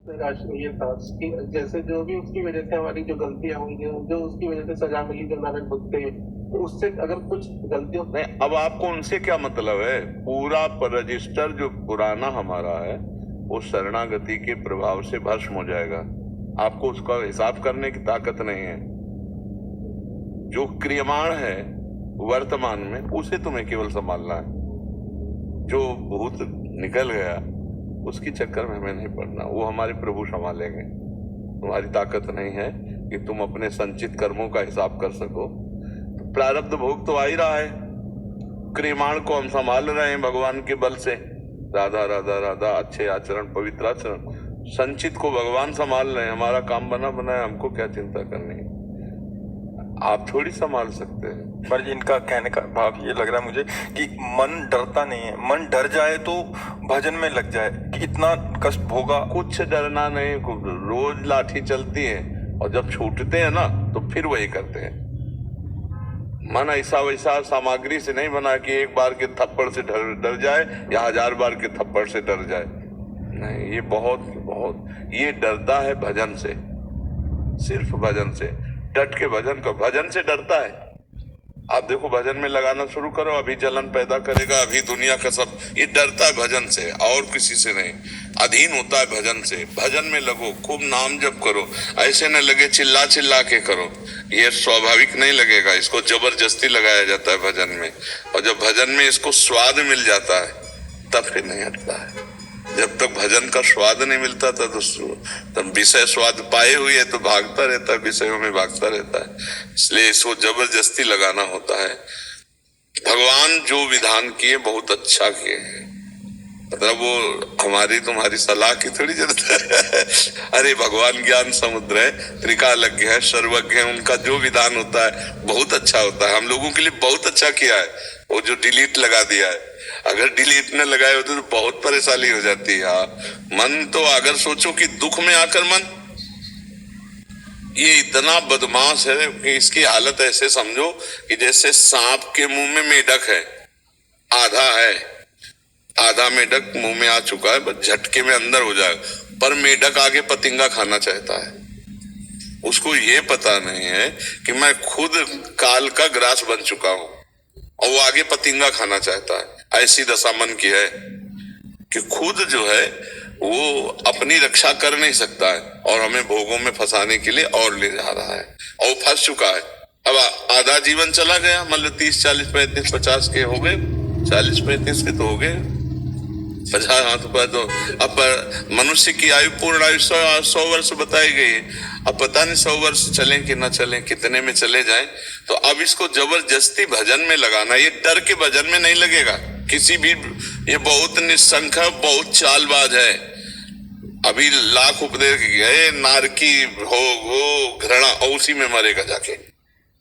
राशि ये था कि जैसे जो भी उसकी वजह से हमारी जो गलतियां हुई हैं, जो उसकी वजह से सजा मिली जो नारायण बुद्ध थे, तो उससे अगर कुछ गलतियों नहीं, अब आपको उनसे क्या मतलब है? पूरा रजिस्टर जो पुराना हमारा है वो शरणागति के प्रभाव से भस्म हो जाएगा। आपको उसका हिसाब करने की ताकत नहीं है। जो क्रियमाण है वर्तमान में उसे तुम्हें केवल संभालना है। जो भूत निकल गया उसकी चक्कर में हमें नहीं पड़ना, वो हमारे प्रभु संभालेंगे। तुम्हारी ताकत नहीं है कि तुम अपने संचित कर्मों का हिसाब कर सको। तो प्रारब्ध भोग तो आ ही रहा है, क्रियमाण को हम संभाल रहे हैं भगवान के बल से। राधा राधा राधा, अच्छे आचरण, पवित्र आचरण, संचित को भगवान संभाल रहे हैं। हमारा काम बना बनाया, हमको क्या चिंता करनी है? आप थोड़ी संभाल सकते हैं। पर जी इनका कहने का भाव ये लग रहा है मुझे कि मन डरता नहीं है। मन डर जाए तो भजन में लग जाए कि इतना कष्ट भोगा। कुछ डरना नहीं, रोज लाठी चलती है और जब छूटते हैं ना तो फिर वही करते हैं। मन ऐसा वैसा सामग्री से नहीं बना कि एक बार के थप्पड़ से डर जाए या 1000 बार के थप्पड़ से डर जाए। नहीं, ये बहुत ये डरता है भजन से, सिर्फ भजन से। डट के भजन का, भजन से डरता है। आप देखो, भजन में लगाना शुरू करो, अभी जलन पैदा करेगा, अभी दुनिया का सब। ये डरता है भजन से और किसी से नहीं, अधीन होता है भजन से। भजन में लगो, खूब नाम जप करो, ऐसे न लगे चिल्ला चिल्ला के करो। ये स्वाभाविक नहीं लगेगा, इसको जबरदस्ती लगाया जाता है भजन में। और जब भजन में इसको स्वाद मिल जाता है तब फिर नहीं हटता है। जब तक भजन का स्वाद नहीं मिलता था तो तब विषय स्वाद पाए हुए है तो भागता रहता है, विषयों में भागता रहता है। इसलिए इसको जबरदस्ती लगाना होता है। भगवान जो विधान किए बहुत अच्छा किए हैं, मतलब वो हमारी तुम्हारी सलाह की थोड़ी जरूरत है। अरे भगवान ज्ञान समुद्र है, त्रिकालज्ञ है, सर्वज्ञ है, उनका जो विधान होता है बहुत अच्छा होता है। हम लोगों के लिए बहुत अच्छा किया है। वो जो डिलीट लगा दिया है, अगर डिलीट न लगाए होते तो बहुत परेशानी हो जाती है। मन तो अगर सोचो कि दुख में आकर मन ये इतना बदमाश है कि इसकी हालत ऐसे समझो कि जैसे सांप के मुंह में मेढक है, आधा मेढक मुंह में आ चुका है, बस झटके में अंदर हो जाएगा, पर मेढक आगे पतिंगा खाना चाहता है। उसको ये पता नहीं है कि मैं खुद काल का ग्रास बन चुका हूं और वो आगे पतिंगा खाना चाहता है। ऐसी दशा मन की है कि खुद जो है वो अपनी रक्षा कर नहीं सकता है और हमें भोगों में फंसाने के लिए और ले जा रहा है, और फंस चुका है। अब आधा जीवन चला गया, मतलब 30, 40, 35, 50 के हो गए, 40, 35 के तो हो गए, 50 हाथ पर। तो अब मनुष्य की आयु, पूर्ण आयु 100 वर्ष बताई गई है। अब पता नहीं 100 वर्ष चलें कि ना चलें, कितने में चले जाएं। तो अब इसको जबरदस्ती भजन में लगाना, ये डर के भजन में नहीं लगेगा किसी भी। ये बहुत निस्संक है, बहुत चालबाज है। अभी लाख उपदेश गए, नारकी हो घृणा, और उसी में मरेगा जाके,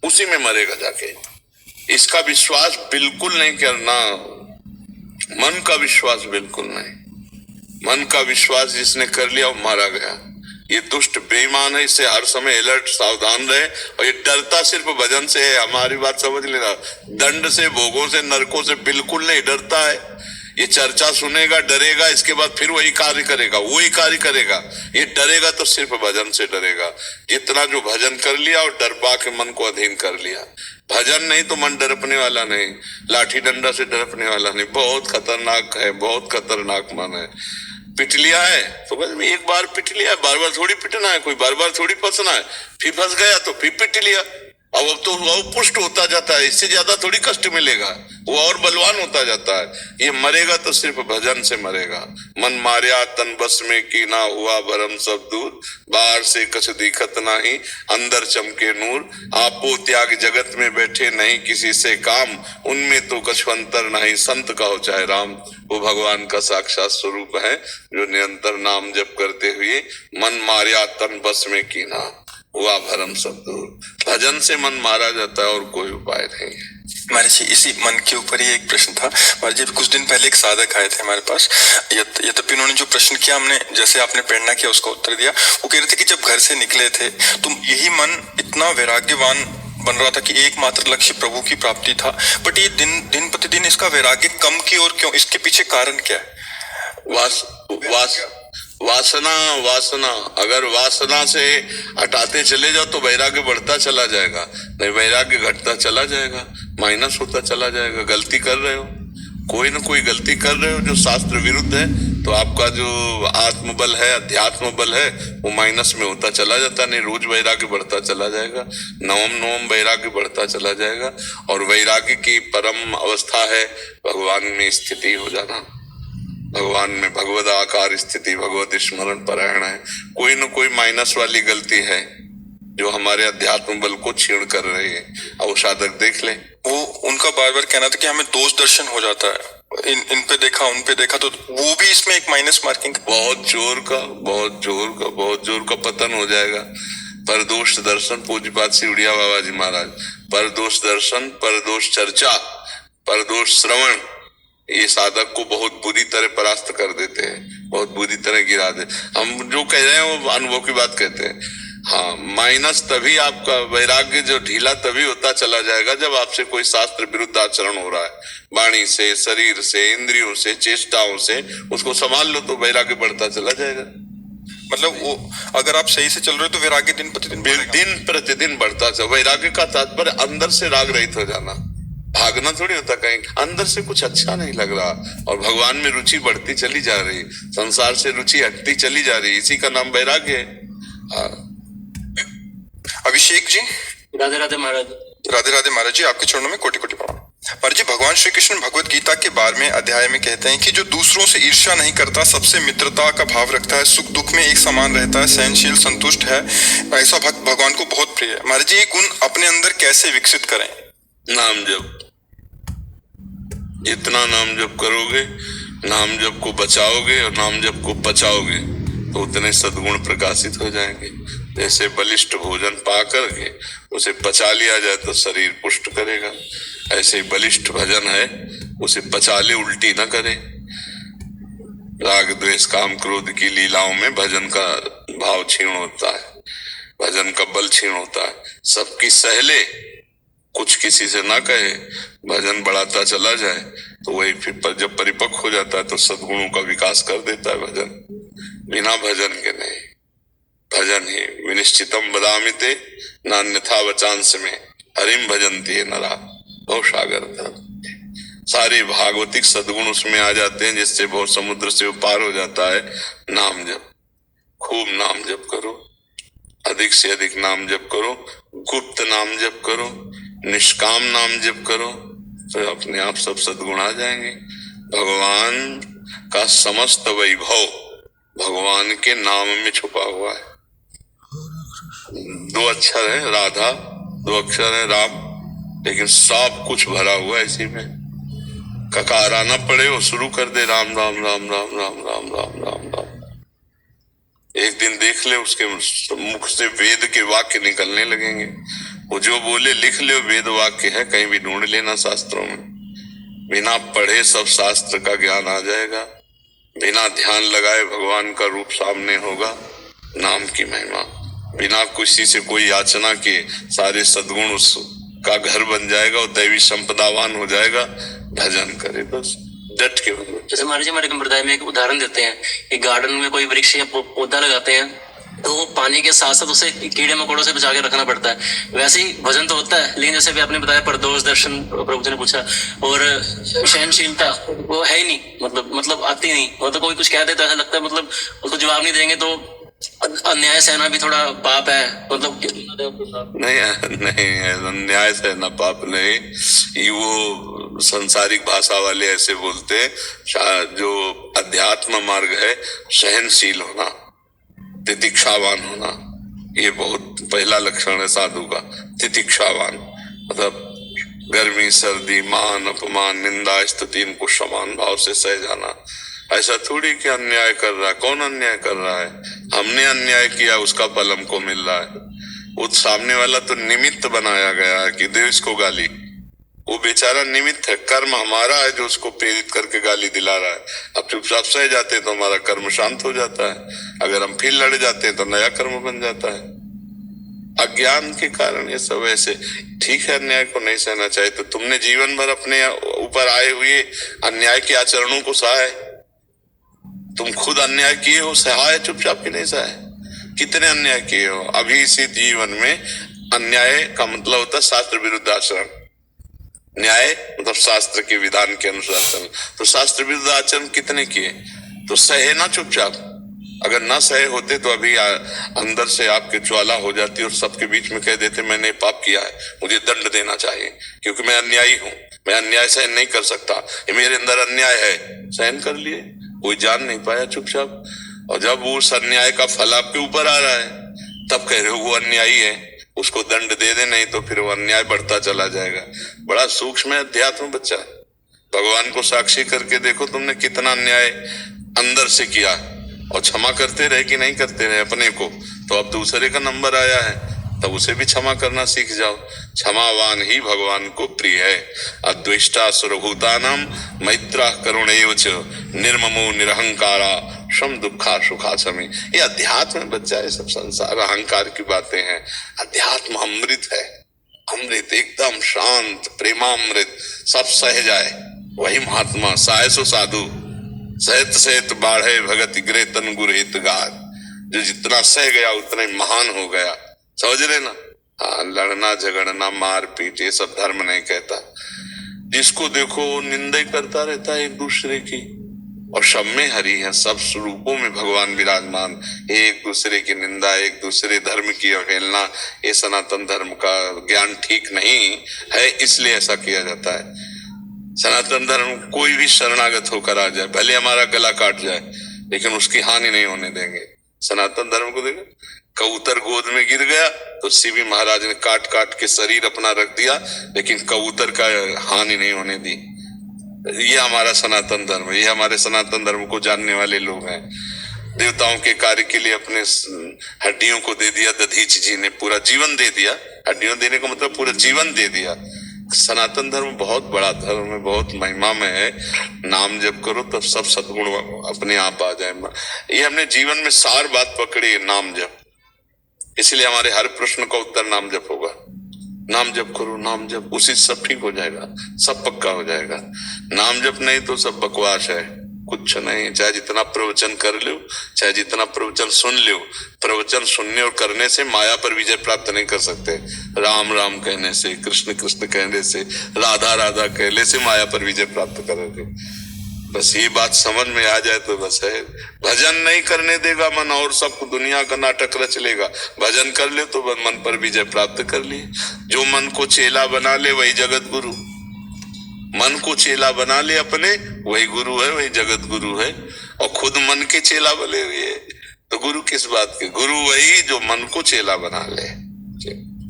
उसी में मरेगा जाके। इसका विश्वास बिल्कुल नहीं करना, मन का विश्वास बिल्कुल नहीं। मन का विश्वास जिसने कर लिया वो मारा गया। ये दुष्ट बेईमान है, इससे हर समय अलर्ट, सावधान रहे। और ये डरता सिर्फ भजन से है, हमारी बात समझ लेना। दंड से, भोगों से, नरकों से बिल्कुल नहीं डरता है। ये चर्चा सुनेगा, डरेगा, इसके बाद फिर वही कार्य करेगा, वही कार्य करेगा। ये डरेगा तो सिर्फ भजन से डरेगा। जितना जो भजन कर लिया और डर पा के मन को अधीन कर लिया। भजन नहीं तो मन डरपने वाला नहीं, लाठी डंडा से डरपने वाला नहीं। बहुत खतरनाक है, बहुत खतरनाक मन है। पिट लिया है तो बस एक बार पिट लिया, बार बार थोड़ी पिटना है, कोई बार बार थोड़ी फंसना है। फिर फंस गया तो फिर पिट लिया, अब तो वो पुष्ट होता जाता है, इससे ज्यादा थोड़ी कष्ट मिलेगा, वो और बलवान होता जाता है। ये मरेगा तो सिर्फ भजन से मरेगा। मन मार्या तन बस में की ना हुआ भरम सब दूर, बाहर से कछ दिखत नहीं, अंदर चमके नूर। आपो त्याग जगत में बैठे नहीं किसी से काम, उनमें तो कछु अंतर नहीं, संत कहो चाहे राम। वो भगवान का साक्षात स्वरूप है जो निरंतर नाम जप करते हुए मन मार्या तन बस में कीना हुआ भरम सब दूर। भजन से मन मारा जाता है और कोई उपाय नहीं है। महाराज जी इसी मन के ऊपर ही एक प्रश्न था। महाराज जी कुछ दिन पहले एक साधक आए थे हमारे पास, यद्यपि उन्होंने जो प्रश्न किया, हमने जैसे आपने प्रेरणा किया उसका उत्तर दिया। वो कह रहे थे कि जब घर से निकले थे तो यही मन इतना वैराग्यवान बन रहा था कि एकमात्र लक्ष्य प्रभु की प्राप्ति था, बट ये दिन प्रतिदिन इसका वैराग्य कम की ओर क्यों, इसके पीछे कारण क्या है? वासना वासना अगर वासना से हटाते चले जाओ तो वैराग्य बढ़ता चला जाएगा, नहीं वैराग्य घटता चला जाएगा, माइनस होता चला जाएगा। गलती कर रहे हो, कोई ना कोई गलती कर रहे हो जो शास्त्र विरुद्ध है, तो आपका जो आत्मबल है, अध्यात्म बल है, वो माइनस में होता चला जाता। नहीं, रोज वैराग्य बढ़ता चला जाएगा, नवम नवम वैराग्य बढ़ता चला जाएगा। और वैराग्य की परम अवस्था है भगवान में स्थिति हो जाना, भगवान में भगवद आकार स्थिति, भगवत स्मरण परायण है। कोई न कोई माइनस वाली गलती है जो हमारे अध्यात्म बल को छीण कर रही है। अब वो साधक देख ले, वो उनका बार बार कहना था कि हमें दोष दर्शन हो जाता है, इन पे देखा उन पे देखा, तो वो भी इसमें एक माइनस मार्किंग। बहुत जोर का पतन हो जाएगा। पर दोष दर्शन, पूज्यपाद सिवड़िया बाबा जी महाराज, पर दोष दर्शन, पर दोष चर्चा, पर दोष श्रवण, ये साधक को बहुत बुरी तरह परास्त कर देते हैं, बहुत बुरी तरह गिरा दे। हम जो कह रहे हैं वो अनुभव की बात कहते हैं। हाँ, माइनस तभी आपका वैराग्य जो ढीला तभी होता चला जाएगा जब आपसे कोई शास्त्र विरुद्ध आचरण हो रहा है, वाणी से, शरीर से, इंद्रियों से, चेष्टाओं से, उसको संभाल लो तो वैराग्य बढ़ता चला जाएगा। मतलब वो अगर आप सही से चल रहे हो तो वैराग्य दिन प्रतिदिन बढ़ता चला। वैराग्य का तात्पर्य अंदर से राग रहित हो जाना, भागना थोड़ी होता कहीं, अंदर से कुछ अच्छा नहीं लग रहा और भगवान में रुचि बढ़ती चली जा रही, संसार से रुचि हटती चली जा रही, इसी का नाम वैराग्य है। अभिषेक जी, राधे राधे महाराज। राधे राधे महाराज जी, आपके चरणों में कोटि कोटि प्रणाम। महाराज जी, भगवान श्री कृष्ण भगवत गीता के 12वें अध्याय में कहते हैं कि जो दूसरों से ईर्ष्या नहीं करता, सबसे मित्रता का भाव रखता है, सुख दुख में एक समान रहता है, सहनशील, संतुष्ट है, ऐसा भक्त भगवान को बहुत प्रिय है। महाराज जी, ये गुण अपने अंदर कैसे विकसित करें? नाम जप, जितना नाम जप करोगे, नाम जप को बचाओगे और नाम जप को पचाओगे तो उतने सद्गुण प्रकाशित हो जाएंगे। जैसे बलिष्ठ भोजन पा करके उसे पचा लिया जाए तो शरीर पुष्ट करेगा, ऐसे बलिष्ठ भजन है उसे पचा ले, उल्टी न करे। राग द्वेष काम क्रोध की लीलाओं में भजन का भाव क्षीण होता है, भजन का बल क्षीण होता है। सबकी सहले, कुछ किसी से ना कहे, भजन बढ़ाता चला जाए तो वही फिर जब परिपक्व हो जाता है तो सद्गुणों का विकास कर देता है भजन। बिना भजन के नहीं, भजन ही विनिश्चितम बदामिते नान्यथा वचांस में हरिम भजन्ति नरा भव सागर धर्म। सारे भागवतिक सद्गुण उसमें आ जाते हैं जिससे बहुत समुद्र से पार हो जाता है। नाम जप, खूब नाम जप करो, अधिक से अधिक नाम जप करो, गुप्त नाम जप करो, निष्काम नाम जप करो, तो अपने आप सब सद्गुण आ जाएंगे। भगवान का समस्त वैभव भगवान के नाम में छुपा हुआ है। 2 अक्षर है राधा, 2 अक्षर है राम, लेकिन सब कुछ भरा हुआ है इसी में। ककारा ना पड़े वो शुरू कर दे राम राम राम राम राम राम राम राम राम। एक दिन देख ले उसके मुख से वेद के वाक्य निकलने लगेंगे। वो जो बोले लिख ले, वेद वाक्य है, कहीं भी ढूंढ लेना शास्त्रों में। बिना पढ़े सब शास्त्र का ज्ञान आ जाएगा, बिना ध्यान लगाए भगवान का रूप सामने होगा। नाम की महिमा, बिना किसी से कोई याचना के सारे सद्गुण उसका घर बन जाएगा और दैवी संपदावान हो जाएगा। भजन करे बस, डट के भजन। जैसे महाराज जी, हमारे संप्रदाय में एक उदाहरण देते हैं कि गार्डन में कोई वृक्ष या पौधा लगाते हैं तो वो पानी के साथ साथ उसे कीड़े मकोड़ों से बचा के रखना पड़ता है। वैसे ही भजन तो होता है, लेकिन जैसे भी आपने बताया परदोष दर्शन प्रभु जी ने पूछा, और सहनशीलता वो है ही नहीं, मतलब आती नहीं। मतलब कोई कुछ कह देता है, ऐसा लगता है मतलब उसको जवाब नहीं देंगे तो अन्याय सहना भी थोड़ा पाप है। मतलब नहीं, अन्याय सहना पाप नहीं, ये वो संसारिक भाषा वाले ऐसे बोलते हैं। जो अध्यात्म मार्ग है, सहनशील होना, तितिक्षावान होना, ये बहुत पहला लक्षण है साधु का। तितिक्षावान मतलब गर्मी सर्दी मान अपमान निंदा स्तुति इनको समान भाव से सह जाना। ऐसा थोड़ी कि अन्याय कर रहा है, कौन अन्याय कर रहा है? हमने अन्याय किया, उसका फल हमको मिल रहा है। वो सामने वाला तो निमित्त बनाया गया है कि दे इसको गाली, वो बेचारा निमित्त है। कर्म हमारा है जो उसको प्रेरित करके गाली दिला रहा है। अब चुपचाप सह जाते हैं तो हमारा कर्म शांत हो जाता है, अगर हम फिर लड़ जाते हैं तो नया कर्म बन जाता है। अज्ञान के कारण ये सब ऐसे। ठीक है, अन्याय को नहीं सहना चाहिए, तो तुमने जीवन भर अपने ऊपर आए हुए अन्याय के आचरणों को सहा है, तुम खुद अन्याय किए हो, सहाय चुपचाप कि नहीं सहाय? कितने अन्याय किए हो? अभी इसी जीवन में अन्याय का मतलब होता है शास्त्र विरुद्ध आचरण। न्याय मतलब शास्त्र के विधान के अनुसार चलना। तो शास्त्र विरुद्ध आचरण कितने किए? तो सहे ना चुपचाप। अगर ना सहे होते तो अभी अंदर से आपके ज्वाला हो जाती और सबके बीच में कह देते मैंने पाप किया है, मुझे दंड देना चाहिए क्योंकि मैं अन्यायी हूं, मैं अन्याय सहन नहीं कर सकता, ये मेरे अंदर अन्याय है। सहन कर लिए, कोई जान नहीं पाया चुपचाप। और जब उस अन्याय का फल आपके ऊपर आ रहा है तब कह रहे हो वो अन्यायी है, उसको दंड दे दे, नहीं तो फिर वो अन्याय बढ़ता चला जाएगा। बड़ा सूक्ष्म है अध्यात्म बच्चा। भगवान को साक्षी करके देखो तुमने कितना अन्याय अंदर से किया और क्षमा करते रहे कि नहीं करते रहे अपने को। तो अब दूसरे का नंबर आया है तब उसे भी क्षमा करना सीख जाओ। क्षमावान ही भगवान को प्रिय है। अद्वेष्टा सर्वभूतानां मैत्रा करुणैव च निर्ममो निरहंकारा शम दुखा सुखा समी। ये अध्यात्म में बच्चा, ये सब संसार अहंकार की बातें हैं। अध्यात्म अमृत है, अमृत एकदम शांत प्रेमामृत, सब सह जाए वही महात्मा। साय सो साधु सहित सहित बाढ़े भगत गिरे तन गुरहित गार। जो जितना सह गया उतना ही महान हो गया। समझ रहे ना? हाँ, लड़ना झगड़ना मार पीट ये सब धर्म नहीं कहता। जिसको देखो निंदा करता रहता है एक दूसरे की। और सब में हरि है, सब स्वरूपों में भगवान विराजमान। एक दूसरे की निंदा, एक दूसरे धर्म की अवहेलना, ये सनातन धर्म का ज्ञान ठीक नहीं है, इसलिए ऐसा किया जाता है। सनातन धर्म कोई भी शरणागत होकर आ जाए, भले हमारा गला काट जाए, लेकिन उसकी हानि नहीं होने देंगे। सनातन धर्म को देखो, कबूतर गोद में गिर गया तो शिवी महाराज ने काट काट के शरीर अपना रख दिया, लेकिन कबूतर का हानि नहीं होने दी। ये हमारा सनातन धर्म है, ये हमारे सनातन धर्म को जानने वाले लोग हैं। देवताओं के कार्य के लिए अपने हड्डियों को दे दिया। दधीच जी ने पूरा जीवन दे दिया। हड्डियों देने का मतलब पूरा जीवन दे दिया। सनातन धर्म बहुत बड़ा धर्म है, बहुत महिमा में है। नाम जप करो तब सब सद्गुण अपने आप आ जाए। ये हमने जीवन में सार बात पकड़ी है, नाम जप। इसलिए हमारे हर प्रश्न का उत्तर नाम जप होगा। नाम जप करो, नाम जप, उसी से सब ठीक हो जाएगा, सब पक्का हो जाएगा। नाम जप नहीं तो सब बकवास है, कुछ नहीं। चाहे जितना प्रवचन कर लो, चाहे जितना प्रवचन सुन लो, प्रवचन सुनने और करने से माया पर विजय प्राप्त नहीं कर सकते। राम राम कहने से, कृष्ण कृष्ण कहने से, राधा राधा कहने से माया पर विजय प्राप्त करोगे। बस ये बात समझ में आ जाए तो बस है। भजन नहीं करने देगा मन और सब दुनिया का नाटक रच लेगा। भजन कर ले तो मन पर विजय प्राप्त कर लिए। जो मन को चेला बना ले वही जगत गुरु। मन को चेला बना ले अपने, वही गुरु है, वही जगत गुरु है। और खुद मन के चेला बने हुए तो गुरु किस बात के? गुरु वही जो मन को चेला बना ले।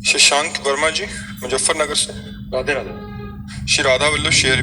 शशांक वर्मा जी मुजफ्फरनगर से। राधे राधे। श्री राधा वल्लभ शेयर